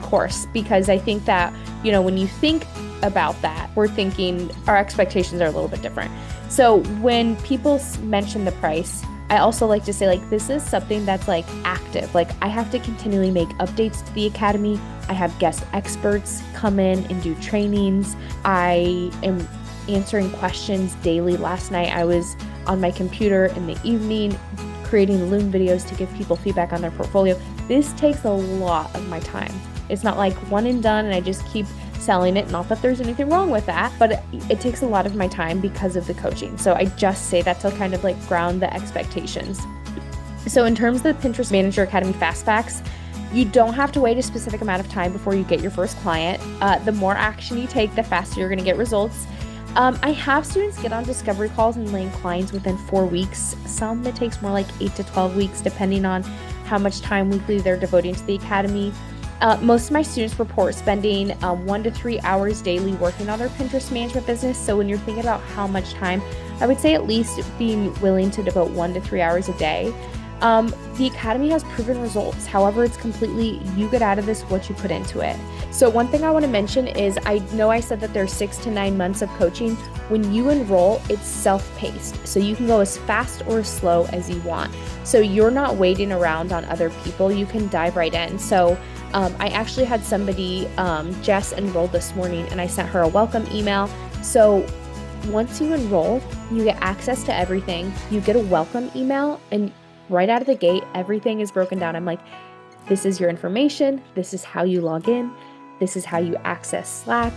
course, because I think that, when you think about that, we're thinking our expectations are a little bit different. So when people mention the price, I also like to say like, this is something that's like active. Like I have to continually make updates to the academy. I have guest experts come in and do trainings. I am answering questions daily. Last night I was on my computer in the evening creating Loom videos to give people feedback on their portfolio. This takes a lot of my time. It's not like one and done and I just keep selling it. Not that there's anything wrong with that, but it takes a lot of my time because of the coaching. So I just say that to kind of like ground the expectations. So in terms of the Pinterest Manager Academy Fast Facts, you don't have to wait a specific amount of time before you get your first client. The more action you take, the faster you're going to get results. I have students get on discovery calls and land clients within 4 weeks. Some it takes more like 8 to 12 weeks, depending on how much time weekly they're devoting to the academy. Most of my students report spending 1 to 3 hours daily working on their Pinterest management business. So when you're thinking about how much time, I would say at least being willing to devote 1 to 3 hours a day. The academy has proven results. However, it's completely, you get out of this what you put into it. So one thing I want to mention is, I know I said that there's 6 to 9 months of coaching. When you enroll, it's self-paced. So you can go as fast or as slow as you want. So you're not waiting around on other people. You can dive right in. So I actually had somebody, Jess, enrolled this morning, and I sent her a welcome email. So once you enroll, you get access to everything. You get a welcome email, and right out of the gate, everything is broken down. I'm like, this is your information. This is how you log in. This is how you access Slack.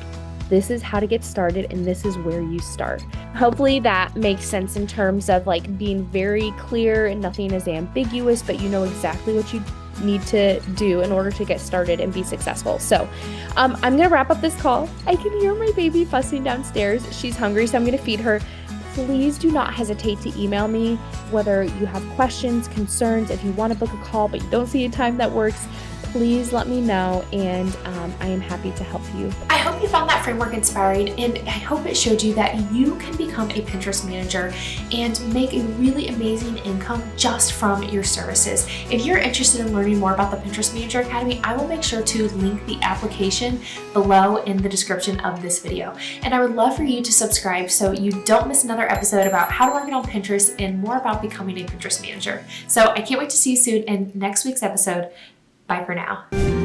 This is how to get started, and this is where you start. Hopefully that makes sense in terms of like being very clear and nothing is ambiguous, but you know exactly what you need to do in order to get started and be successful. So I'm going to wrap up this call. I can hear my baby fussing downstairs. She's hungry, so I'm going to feed her. Please do not hesitate to email me, whether you have questions, concerns, if you want to book a call but you don't see a time that works. please let me know, and I am happy to help you. I hope you found that framework inspiring, and I hope it showed you that you can become a Pinterest manager and make a really amazing income just from your services. If you're interested in learning more about the Pinterest Manager Academy, I will make sure to link the application below in the description of this video. And I would love for you to subscribe so you don't miss another episode about how to market on Pinterest and more about becoming a Pinterest manager. So I can't wait to see you soon in next week's episode. Bye for now.